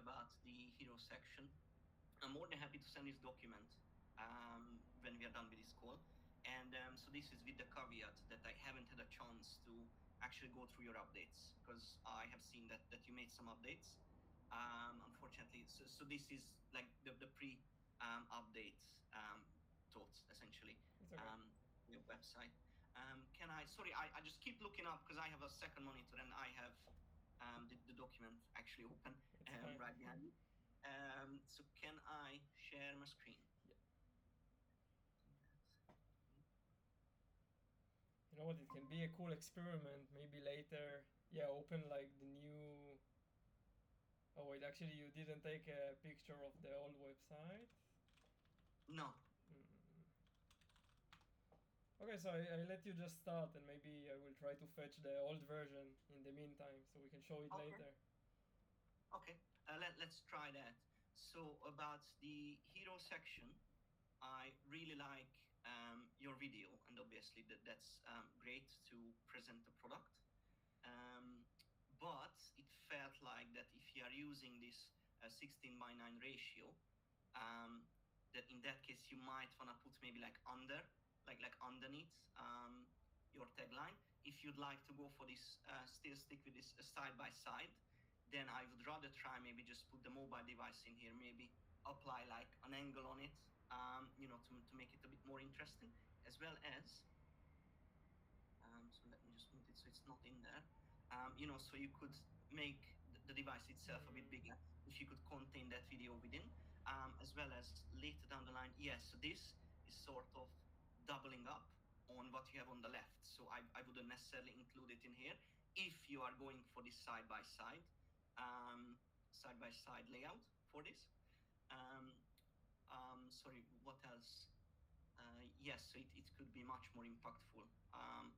about the hero section, I'm more than happy to send this document when we are done with this call. And so this is with the caveat that I haven't had a chance to actually go through your updates, because I have seen that you made some updates. Unfortunately, so this is like the pre update thoughts essentially. It's okay. Your website. Can I? Sorry, I just keep looking up because I have a second monitor and I have the document actually open It's fine. right behind me. So can I share my screen? Yeah. Yes. You know what? It can be a cool experiment. Maybe later. Yeah, open like the new. Oh wait, actually, you didn't take a picture of the old website. No. Okay, so I let you just start, and maybe I will try to fetch the old version in the meantime, so we can show it Okay. later. Okay. Let's try that. So about the hero section, I really like your video, and obviously that's great to present the product. But it felt like that if you are using this 16:9 ratio, that in that case you might want to put maybe like underneath your tagline. If you'd like to go for this, still stick with this side by side, then I would rather try maybe just put the mobile device in here, maybe apply like an angle on it, to make it a bit more interesting, as well as so let me just move it so it's not in there. So you could make the device itself a bit bigger if you could contain that video within, as well as later down the line. Yes, so this is sort of doubling up on what you have on the left. So I wouldn't necessarily include it in here if you are going for this side by side layout for this. Sorry, what else? Yes, so it could be much more impactful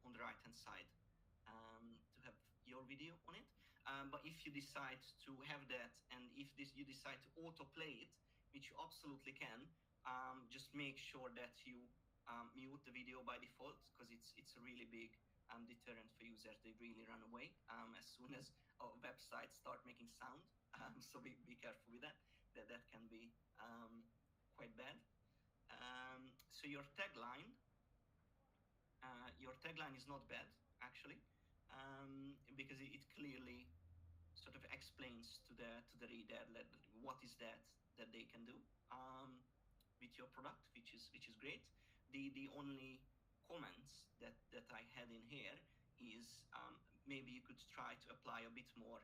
on the right hand side to have your video on it. But if you decide to have that, and if you decide to autoplay it, which you absolutely can, just make sure that you mute the video by default, because it's a really big deterrent for users. They really run away as soon as websites start making sound. So be careful with that. That can be quite bad. So your tagline is not bad actually, because it clearly sort of explains to the reader what is that they can do with your product, which is great. The only comments that I had in here is maybe you could try to apply a bit more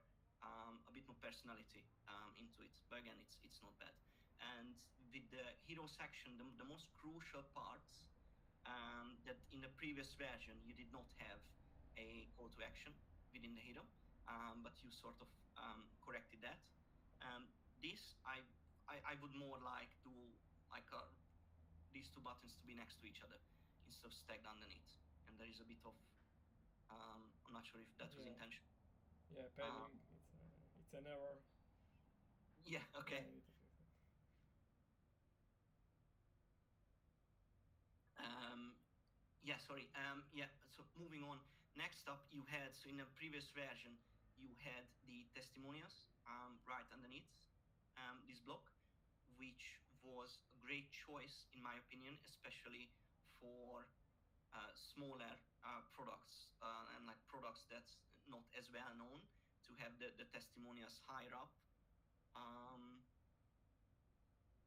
personality into it, but again it's not bad. And with the hero section, the most crucial parts, that in the previous version you did not have a call to action within the hero, but you sort of corrected that. This I would more like to like these two buttons to be next to each other instead of stacked underneath, and there is a bit of I'm not sure if that was Yeah, intentional. yeah, padding. Um, It's an error. yeah, Yeah, I okay. need to fix it. Um, yeah, sorry. Yeah, so moving on. Next up, you had, so in the previous version, you had the testimonials right underneath this block, which was a great choice, in my opinion, especially for smaller products and like products that's not as well known, to have the testimonials higher up. Um,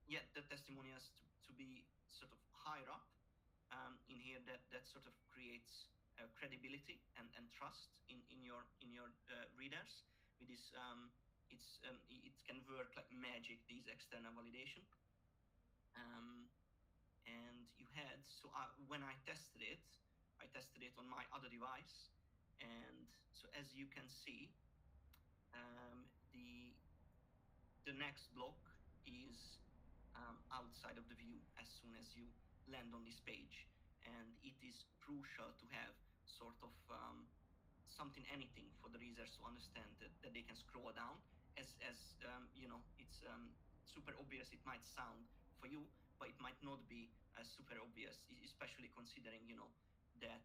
yeah, the testimonials to be sort of higher up in here, that sort of creates credibility and trust in your readers. With this, it can work like magic, these external validation. And you had, so when I tested it on my other device, and so as you can see, the next block is outside of the view as soon as you land on this page, and it is crucial to have sort of anything for the readers to understand that they can scroll down. As it's super obvious it might sound for you, but it might not be super obvious, especially considering that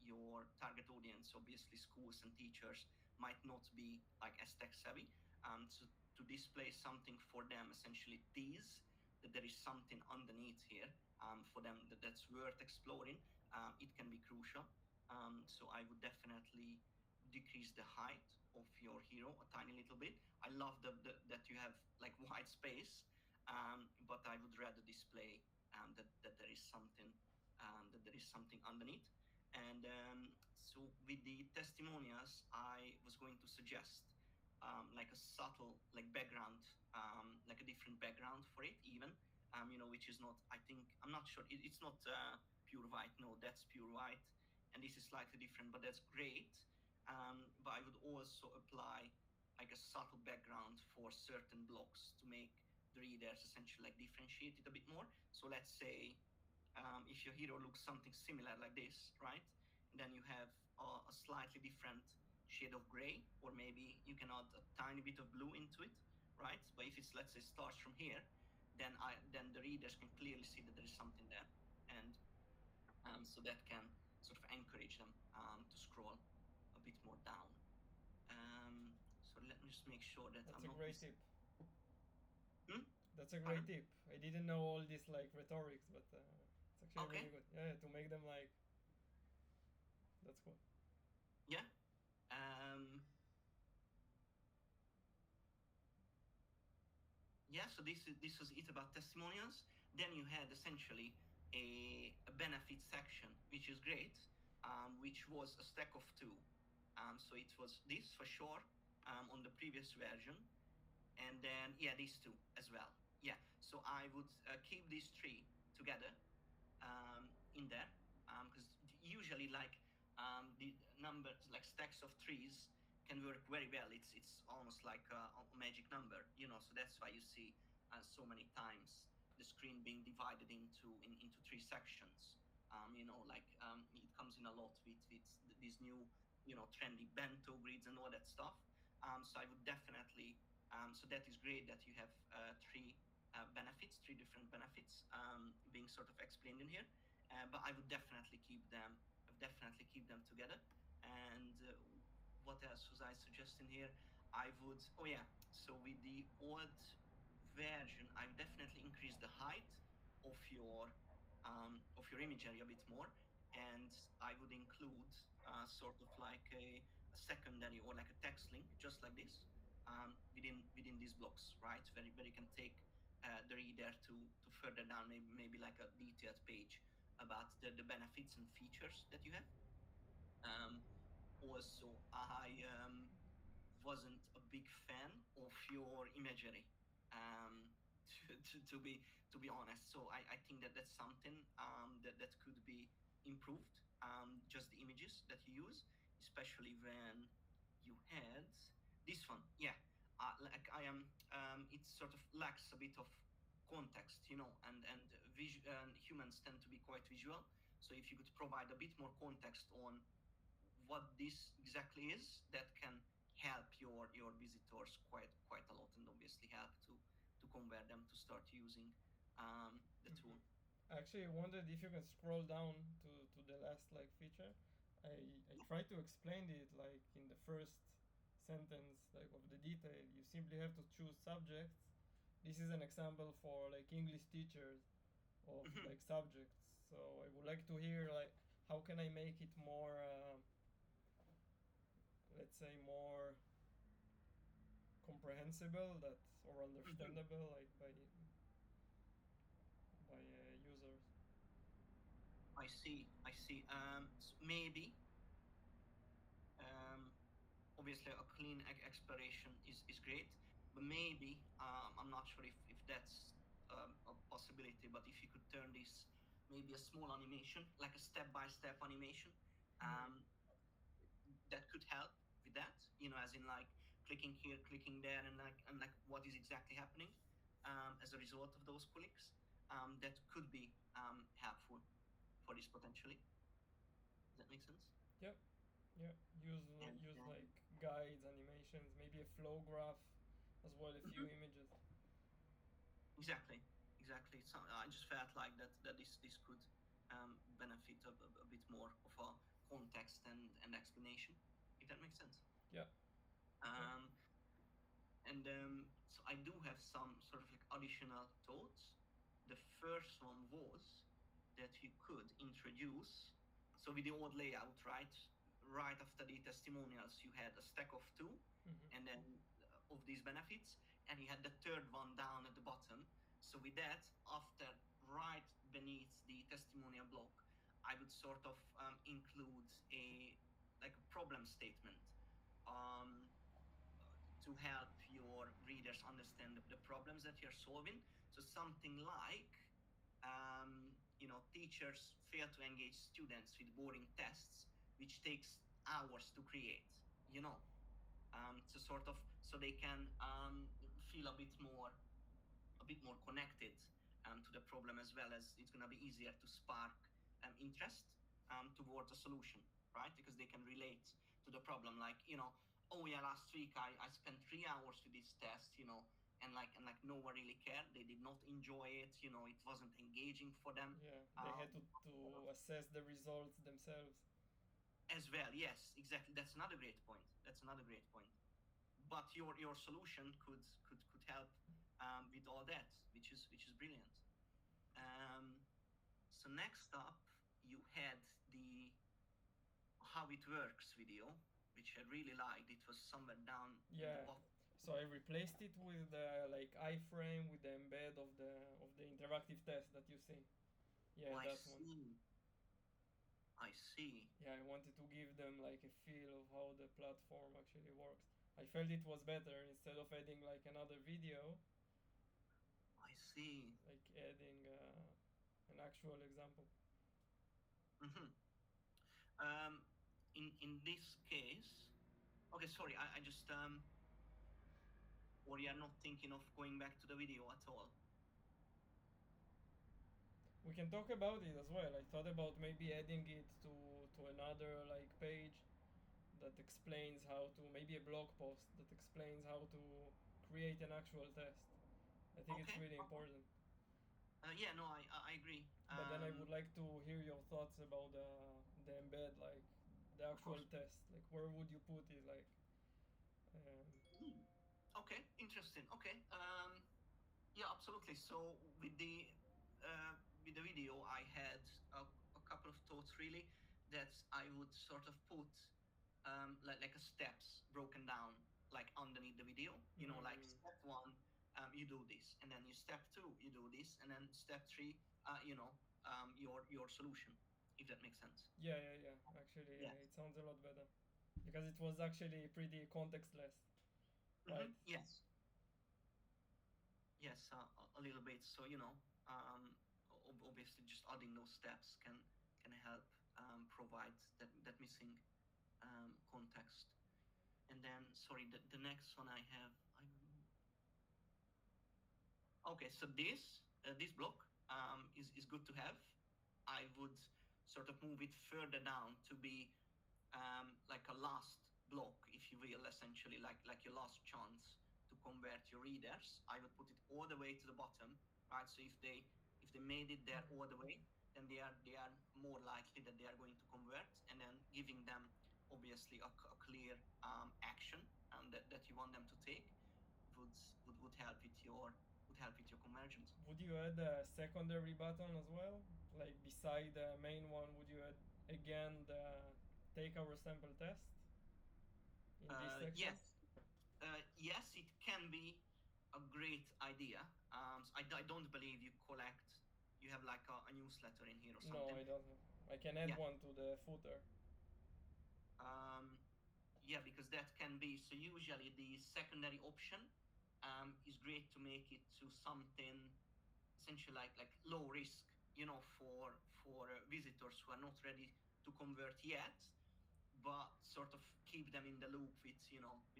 your target audience, obviously schools and teachers, might not be like as tech savvy. to display something for them, essentially tease that there is something underneath here for them that's worth exploring. It can be crucial. So I would definitely decrease the height of your hero a tiny little bit. I love that you have like white space, but I would rather display that there is something underneath. And so with the testimonials, I was going to suggest like a subtle like background, like a different background for it even, which is not, I think, I'm not sure, it's not pure white. No, that's pure white, and this is slightly different, but that's great. But I would also apply like a subtle background for certain blocks to make the readers essentially like differentiate it a bit more. So let's say if your hero looks something similar like this, right? And then you have a slightly different shade of gray, or maybe you can add a tiny bit of blue into it, right? But if it's, let's say, starts from here, then the readers can clearly see that there is something there, and so that can sort of encourage them to scroll a bit more down. So let me just make sure that That's I'm a not great tip. Hmm? That's a great Pardon? tip. I didn't know all this like rhetorics, but it's actually Okay. really good. Yeah, to make them like, that's cool. Yeah. Yeah, so this was it about testimonials. Then you had essentially a benefit section, which is great, which was a stack of two. So it was this for sure on the previous version, and then yeah, these two as well. Yeah, so I would keep these three together in there, because usually like the numbers, like stacks of threes, can work very well. It's almost like a magic number, so that's why you see so many times the screen being divided into three sections. Like it comes in a lot with these new trendy bento grids and all that stuff. So I would definitely, so that is great that you have three different benefits being sort of explained in here. But I would definitely keep them. Together. And what else was I suggesting here? I would. Oh yeah. So with the old version, I would definitely increase the height of your imagery a bit more, and I would include sort of like a secondary or like a text link, just like this, within these blocks, right? Where you can take the reader to further down, maybe like a detailed page about the benefits and features that you have. Also, I wasn't a big fan of your imagery, um, to be honest. So I think that's something that could be improved. Just the images that you use, especially when you had this one. Yeah, like I am. It sort of lacks a bit of context, and humans tend to be quite visual. So if you could provide a bit more context on what this exactly is, that can help your visitors quite a lot, and obviously help to convert them to start using the tool. Mm-hmm. I actually wondered if you can scroll down to the last like feature. I tried to explain it like in the first sentence like of the detail. You simply have to choose subjects. This is an example for like English teachers of Mhm. like subjects. So I would like to hear like how can I make it more, let's say more comprehensible that or Mhm. understandable like by users. I see. Maybe um, obviously a clean exploration is great, but maybe I'm not sure if that's a possibility. But if you could turn this maybe a small animation, like a step-by-step animation, Mm. um, that could help with that. As in like clicking here, clicking there, and like what is exactly happening as a result of those clicks. That could be helpful for this potentially. Does that make sense? Yep. Yeah. And Use like guides, animations, maybe a flow graph, as well a few Mhm. images. Exactly. So I just felt like that this could benefit a bit more of a context and explanation, if that makes sense. Yeah. Yeah. Um, And so I do have some sort of like additional thoughts. The first one was that you could introduce, so with the old layout, right? Right after the testimonials, you had a stack of two, Mm-hmm. and then of these benefits, and you had the third one down at the bottom. So with that, after right beneath the testimonial block, I would sort of include a like a problem statement um, to help your readers understand the problems that you're solving. So something like, teachers fail to engage students with boring tests, which takes hours to create. You know, to sort of so they can feel a bit more connected to the problem, as well as it's going to be easier to spark interest towards a solution, right? Because they can relate to the problem. Like, oh yeah, last week I spent 3 hours with this test, and no one really cared. They did not enjoy it. It wasn't engaging for them. Yeah, they had to assess the results themselves. As well, yes, exactly. That's another great point. That's another great point. But your solution could help with all that, which is brilliant. Um, so next up, you had the how it works video, which I really liked. It was somewhere down at the Yeah. bottom. So I replaced it with the like iframe with the embed of the interactive test that you see. Oh, Yeah, I that one. see. I see. Yeah, I wanted to give them like a feel of how the platform actually works. I felt it was better instead of adding like another video, I see. like adding an actual example. Mm-hmm. Um, in this case, okay. Sorry, I just or you are not thinking of going back to the video at all. We can talk about it as well. I thought about maybe adding it to another like page that explains how to, maybe a blog post that explains how to create an actual test. I think it's Okay. really important. Yeah, no, I agree. But then I would like to hear your thoughts about the embed, like the Of actual course. test. Like where would you put it? Like, um, Hmm. Okay, interesting. Okay. Yeah, absolutely. So uh, with the video, I had a couple of thoughts really that I would sort of put like a steps broken down like underneath the video. Like mm, step one, you do this, and then you step two, you do this, and then step three, your solution, if that makes sense. yeah. Actually, Yeah. it sounds a lot better because it was actually pretty contextless, right? Yes. Yes, a little bit. So obviously, just adding those steps can help provide that missing context. And then, sorry, the next one I have. Okay, so this block is good to have. I would sort of move it further down to be like a last block, if you will, essentially like your last chance to convert your readers. I would put it all the way to the bottom, right? So if they made it there all the way, then they are more likely that they are going to convert, and then giving them obviously a clear action that you want them to take would would help with your conversions. Would you add a secondary button as well? Like beside the main one, would you add again the take our sample test in this section? Yes, yes, it can be a great idea. So I don't believe you have like a newsletter in here or No, something. I don't. I can add Yeah. one to the footer. Yeah, because that can be, so usually the secondary option is great to make it to something essentially like low risk, for visitors who are not ready to convert yet, but sort of keep them in the loop with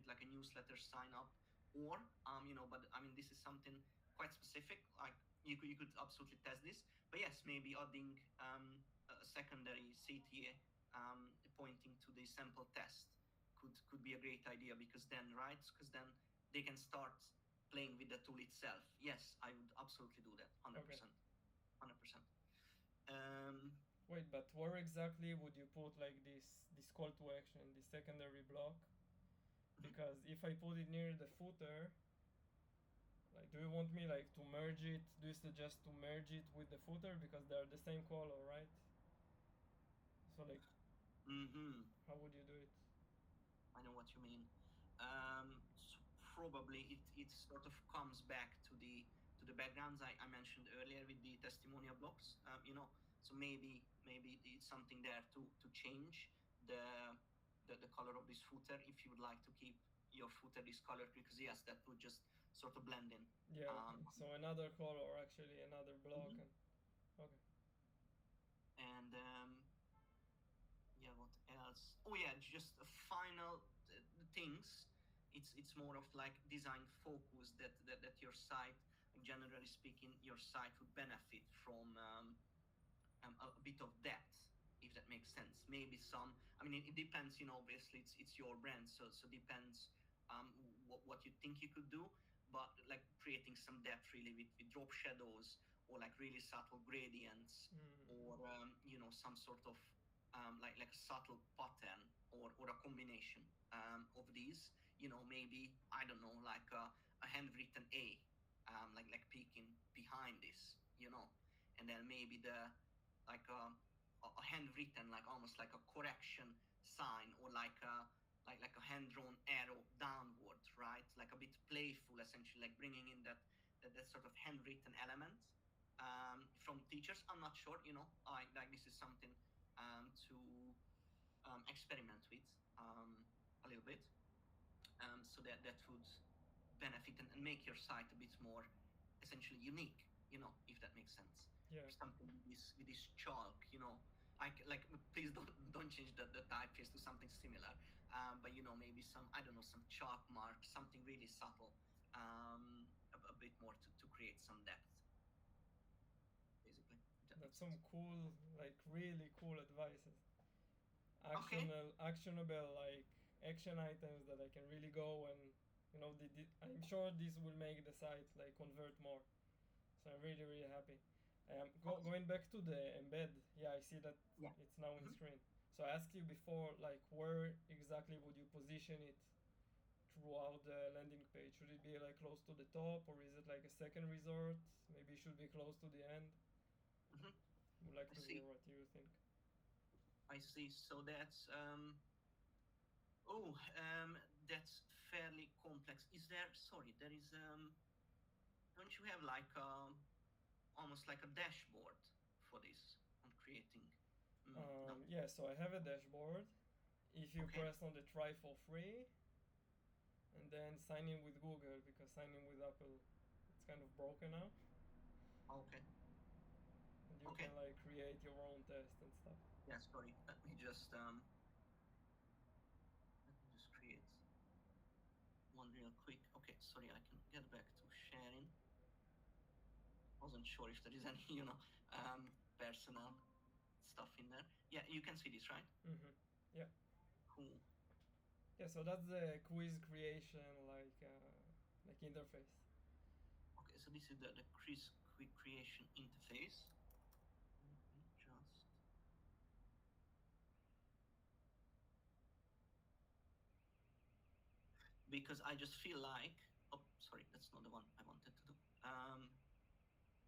like a newsletter sign up, or but I mean, this is something quite specific. Like you could absolutely test this, but yes, maybe adding a secondary CTA pointing to the sample test could be a great idea, because then they can start playing with the tool itself. Yes, I would absolutely do that. 100%. Okay. 100%. um, Wait, but where exactly would you put like this call to action, this secondary block? because if I put it near the footer, like, do you want me like to merge it? Do you suggest to merge it with the footer because they're the same color, right? So like, Mm-hmm. how would you do it? I know what you mean. So probably it sort of comes back to the backgrounds I mentioned earlier with the testimonial blocks. So maybe it's something there to change the, the color of this footer if you would like to keep your footer this color, because yes, that would just sort of blend in. Yeah, okay. Um, So another color, actually, another block, mhm. and okay. And yeah, what else? Oh yeah, just a final things. It's more of like design focus that your site, like generally speaking, your site would benefit from a bit of depth, if that makes sense. Maybe some. I mean, it depends. Obviously, it's your brand, so depends what you think you could do. But like creating some depth really with drop shadows, or like really subtle gradients, Mm. or some sort of like a subtle pattern, or a combination of these. Maybe I don't know, like a handwritten A, like peeking behind this. And then maybe the like a handwritten, like almost like a correction sign, or like a hand drawn arrow downward, right? Like a bit playful, essentially, like bringing in that sort of handwritten element from teachers. I'm not sure, like this is something to experiment with a little bit, so that would benefit and make your site a bit more essentially unique, if that makes sense. Yeah. Or something with this chalk, like please don't change the typeface to something similar, but maybe some, I don't know, some chalk mark, something really subtle, a bit more to create some depth, basically, if that That's makes sense. some cool, like really cool advices. Okay. Actionable, like action items that I can really go and I'm sure this will make the site like convert more. So I'm really really happy. Awesome. Going back to the embed, yeah, I see that Yeah. it's now in Mhm. screen. So I asked you before, like where exactly would you position it throughout the landing page? Should it be like close to the top, or is it like a second resort? Maybe it should be close to the end. Mhm. Would like I to hear see. what you think. I see. So oh, that's fairly complex. Is there? Sorry, there is. Don't you have like almost like a dashboard for this on creating? No. Yeah, so I have a dashboard. If you Okay. press on the try for free and then sign in with Google, because signing with Apple, it's kind of broken now, Okay. and you Okay. can like create your own test and stuff. Yeah. Sorry. Let me just create one real quick. Okay. Sorry. I can get back to sharing. Wasn't sure if there is any personal stuff in there. Yeah. You can see this, right? Mm-hmm. Yeah. Cool. Yeah. So that's the quiz creation like interface. Okay. So this is the Chris quick creation interface. Let me just because I just feel like, oh, sorry, that's not the one I wanted to do.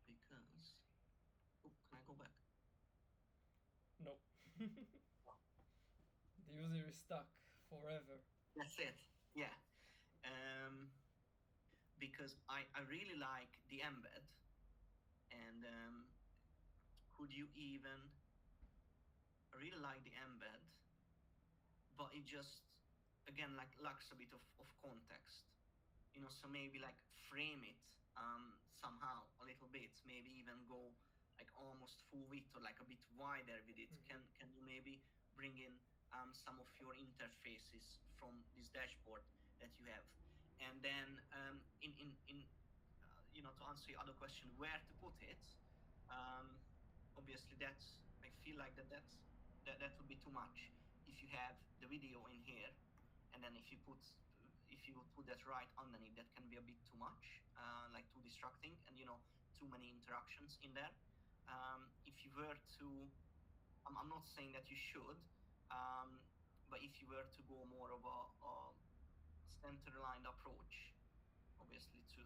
Because, oh, can I go back? No. The user is stuck forever. That's it. Yeah. Um, because I really like the embed, and could you even? I really like the embed, but it just again like lacks a bit of context. So maybe like frame it somehow a little bit, maybe even go like almost full width or like a bit wider with it. Mm-hmm. Can you maybe bring in some of your interfaces from this dashboard that you have, and then in to answer your other question, where to put it. um, Obviously that's, I feel like that would be too much if you have the video in here, and then if you would put that right underneath, that can be a bit too much, like too distracting, and too many interactions in there. If you were to, I'm not saying that you should, um, but if you were to go more of a center-aligned approach, obviously, to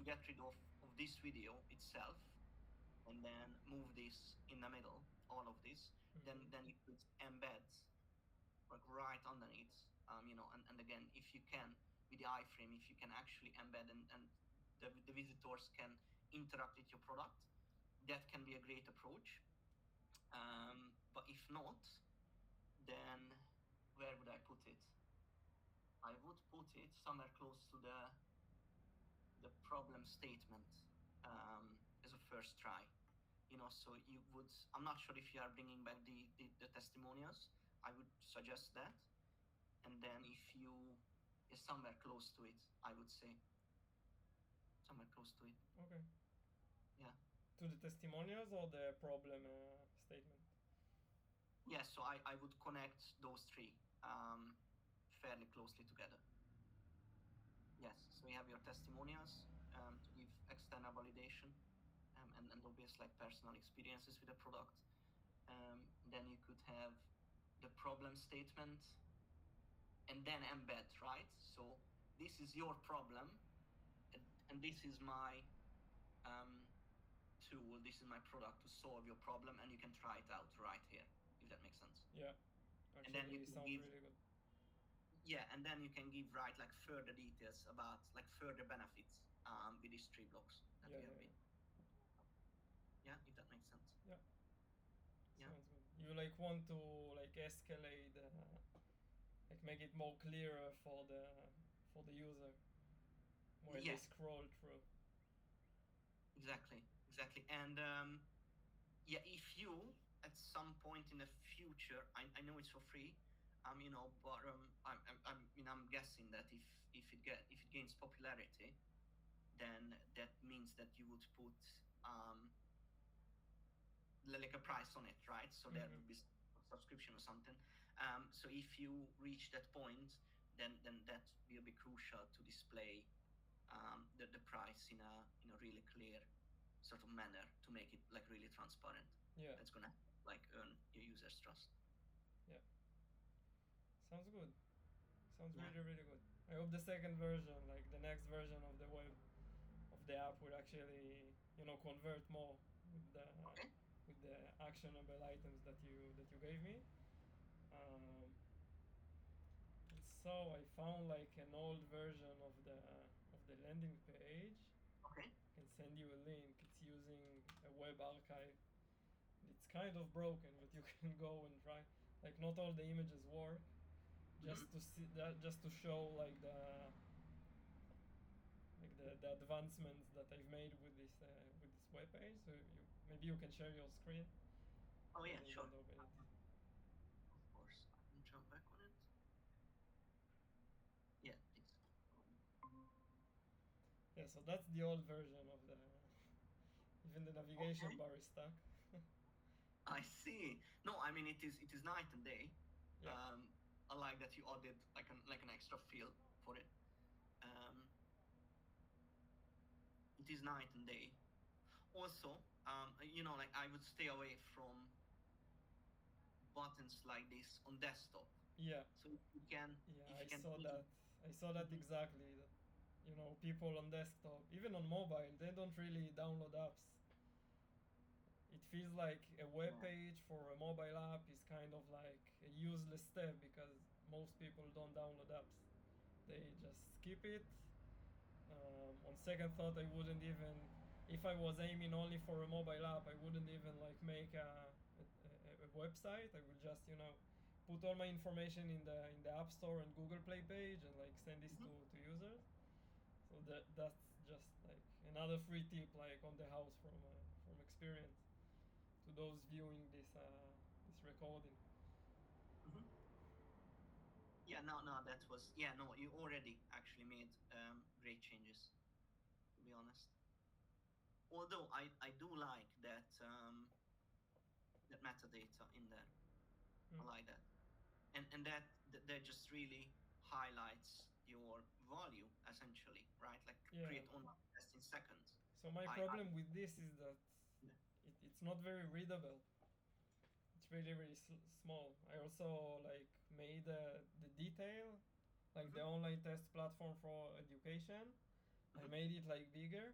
get rid of this video itself, and then move this in the middle, all of this, then you could embed like right underneath, and again, if you can, with the iframe, if you can actually embed and the visitors can interact with your product, that can be a great approach. But if not, then where would I put it? I would put it somewhere close to the problem statement as a first try. So you would, I'm not sure if you are bringing back the testimonials. I would suggest that. And then if you is somewhere close to it, I would say. Somewhere close to it. Okay. Yeah. To the testimonials or the problem statement? Yeah, so I would connect those three fairly closely together. Yes, so you have your testimonials to give external validation and obvious like personal experiences with the product. Then you could have the problem statement and then embed, right? So this is your problem and this is my tool, this is my product to solve your problem, and you can try it out right here, if that makes sense. Yeah, actually, and then you sounds give, really good. Yeah, and then you can give like further details about like further benefits with these 3 blocks that we have been. Yeah, if that makes sense. Yeah. Yeah. Sounds good. You like want to like escalate, like make it more clearer for the user when they scroll through. Exactly. And yeah, if you at some point in the future, I know it's for free, but I'm guessing that if it gains popularity, then that means that you would put like a price on it, right? So there would be subscription or something. So if you reach that point, then that will be crucial to display the price in a really clear sort of manner to make it like really transparent. Yeah. That's gonna like earn your users' trust. Yeah. Sounds good. Sounds really, really good. I hope the second version, like the next version of the web of the app, will actually, convert more with the actionable items that you gave me. So I found like an old version of the landing page. Okay. I can send you a link. It's using a web archive. It's kind of broken, but you can go and try. Like not all the images work. Just to see that, just to show like the advancements that I've made with this web page. So maybe you can share your screen. Oh yeah, sure. Of course, I can jump back on it. Yeah, yeah. So that's the old version of the. Even the navigation bar is stuck. I see. No, I mean it is night and day. Yeah. I like that you added like an extra field for it. It is night and day. Also, like I would stay away from buttons like this on desktop. Yeah. So if you can. Yeah, I saw that exactly. That, people on desktop, even on mobile, they don't really download apps. It feels like a web page for a mobile app is kind of like a useless step because most people don't download apps. They just skip it. On second thought, I wouldn't even, if I was aiming only for a mobile app, I wouldn't even like make a website. I would just put all my information in the App Store and Google Play page and like send this to users. So that's just like another free tip like on the house from experience to those viewing this recording. Yeah, no, that was you already actually made great changes, to be honest. Although I do like that that metadata in there. I like that, and that just really highlights your value essentially, right? Like create online test in seconds. So my problem with this is that it's not very readable. It's really really small. I also like made the detail, like the online test platform for education. I Mhm. made it like bigger.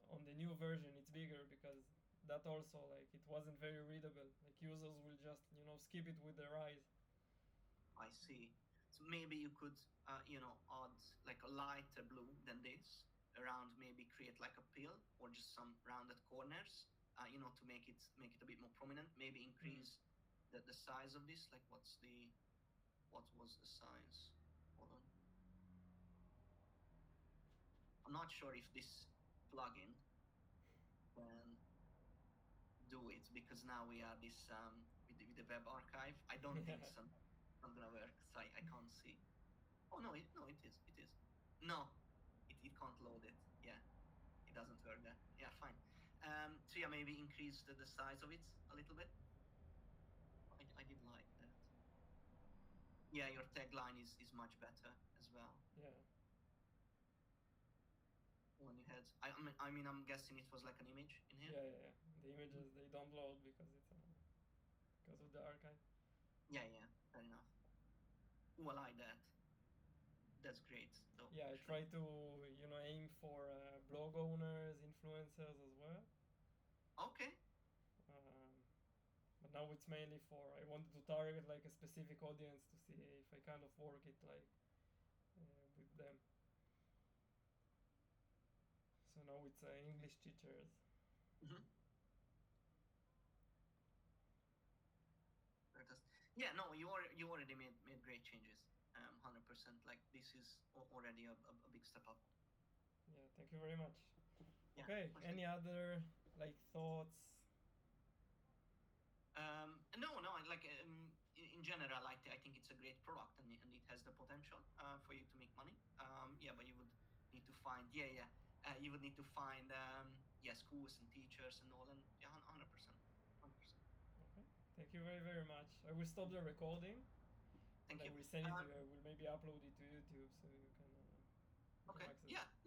On the new version, it's bigger because that also like it wasn't very readable. Like users will just skip it with their eyes. I see. So maybe you could, add like a lighter blue than this around. Maybe create like a pill or just some rounded corners. To make it a bit more prominent. Maybe Mm. increase the size of this. Like, what was the size? Hold on. I'm not sure if this plugin can do it because now we are this with the web archive. I don't think Yeah. so. Not gonna work. So I can't see. Oh no, no, it is. It is. No, it can't load it. Yeah, it doesn't work there. Yeah, fine. So yeah, maybe increase the size of it a little bit. I did like that. Yeah, your tagline is much better as well. Yeah. When you had, I mean, I'm guessing it was like an image in here. Yeah. Yeah. Yeah. The images they don't load because it's because of the archive. Yeah, yeah, fair enough. Well, I like that. That's great. So Yeah, I actually, try to aim for blog owners, influencers as well. okay. Um, but now it's mainly for I wanted to target like a specific audience to see if I kind of work it like with them. So now it's English teachers. Mm-hmm. Fantastic. Yeah, no, you already made great changes. 100%. Like this is already a big step up. Yeah, thank you very much. Yeah, Okay, for sure. any other like thoughts? No, no. Like in general, I think it's a great product and it has the potential for you to make money. Yeah, but you would need to find you would need to find schools and teachers and all, and yeah, 100%, 100%. Okay, thank you very very much. I will stop the recording and Thank I you. will send it to Uh, you. I will maybe upload it to YouTube so you can okay, access it. yeah.